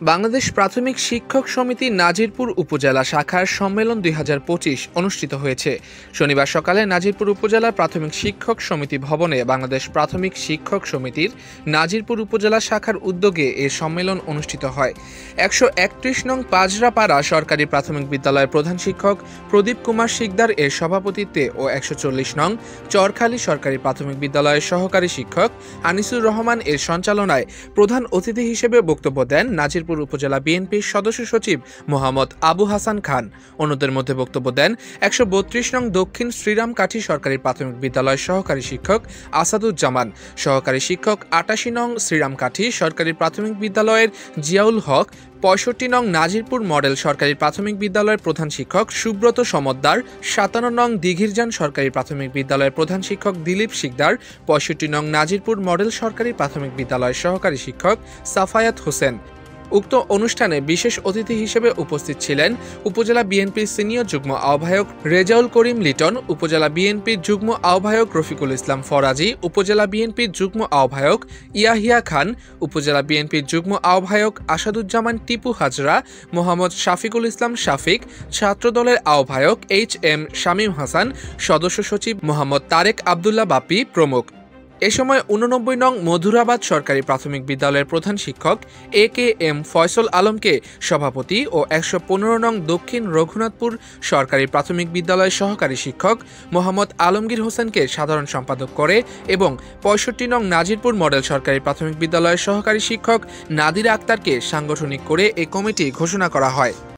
বাংলাদেশ প্রাথমিক শিক্ষক সমিতি নাজিরপুর উপজেলা শাখার সম্মেলন ২০২৫ অনুষ্ঠিত হয়েছে। শনিবার সকালে নাজিরপুর উপজেলা প্রাথমিক শিক্ষক সমিতি ভবনে বাংলাদেশ প্রাথমিক শিক্ষক সমিতির নাজিরপুর উপজেলা শাখার উদ্যোগে এ সম্মেলন অনুষ্ঠিত হয়। ১৩১ নং পাজরাপাড়া সরকারি প্রাথমিক বিদ্যালয়ের প্রধান শিক্ষক প্রদীপ কুমার শিকদার এর সভাপতিত্বে ও ১৪০ নং চরখালী সরকারি প্রাথমিক বিদ্যালয়ের সহকারী শিক্ষক আনিসুর রহমান এর সঞ্চালনায় প্রধান অতিথি হিসেবে বক্তব্য দেন নাজিরপুর উপজেলা বিএনপির সদস্য সচিব মোহাম্মদ আবু হাসান খান। অন্যদের মধ্যে বক্তব্য দেন ১৩২ নং দক্ষিণ শ্রীরামকাঠি সরকারি প্রাথমিক বিদ্যালয়ের সহকারী শিক্ষক আসাদুজ্জামান, সহকারী শিক্ষক ৮৮ নং শ্রীরামকাঠি সরকারি প্রাথমিক বিদ্যালয়ের জিয়াউল হক, ৬৫ নং নাজিরপুর মডেল সরকারি প্রাথমিক বিদ্যালয়ের প্রধান শিক্ষক সুব্রত সমদ্দার, ৫৭ নং দিঘিরজান সরকারি প্রাথমিক বিদ্যালয়ের প্রধান শিক্ষক দিলীপ শিকদার, ৬৫ নং নাজিরপুর মডেল সরকারি প্রাথমিক বিদ্যালয়ের সহকারী শিক্ষক সাফায়াত হোসেন। উক্ত অনুষ্ঠানে বিশেষ অতিথি হিসেবে উপস্থিত ছিলেন উপজেলা বিএনপির সিনিয়র যুগ্ম আহ্বায়ক রেজাউল করিম লিটন, উপজেলা বিএনপির যুগ্ম আহ্বায়ক রফিকুল ইসলাম ফরাজি, উপজেলা বিএনপির যুগ্ম আহ্বায়ক ইয়াহিয়া খান, উপজেলা বিএনপির যুগ্ম আহ্বায়ক আসাদুজ্জামান টিপু হাজরা, মোহাম্মদ শাফিকুল ইসলাম শাফিক, ছাত্রদলের আহ্বায়ক HM শামীম হাসান, সদস্য সচিব মোহাম্মদ তারেক আবদুল্লাহ বাপি প্রমুখ। এ সময় ৮৯ নং মধুরাবাদ সরকারি প্রাথমিক বিদ্যালয়ের প্রধান শিক্ষক AKM ফয়সল আলমকে সভাপতি ও ১১৫ নং দক্ষিণ রঘুনাথপুর সরকারি প্রাথমিক বিদ্যালয়ের সহকারী শিক্ষক মোহাম্মদ আলমগীর হোসেনকে সাধারণ সম্পাদক করে এবং ৬৫ নং নাজিরপুর মডেল সরকারি প্রাথমিক বিদ্যালয়ের সহকারী শিক্ষক নাদিরা আক্তারকে সাংগঠনিক করে এ কমিটি ঘোষণা করা হয়।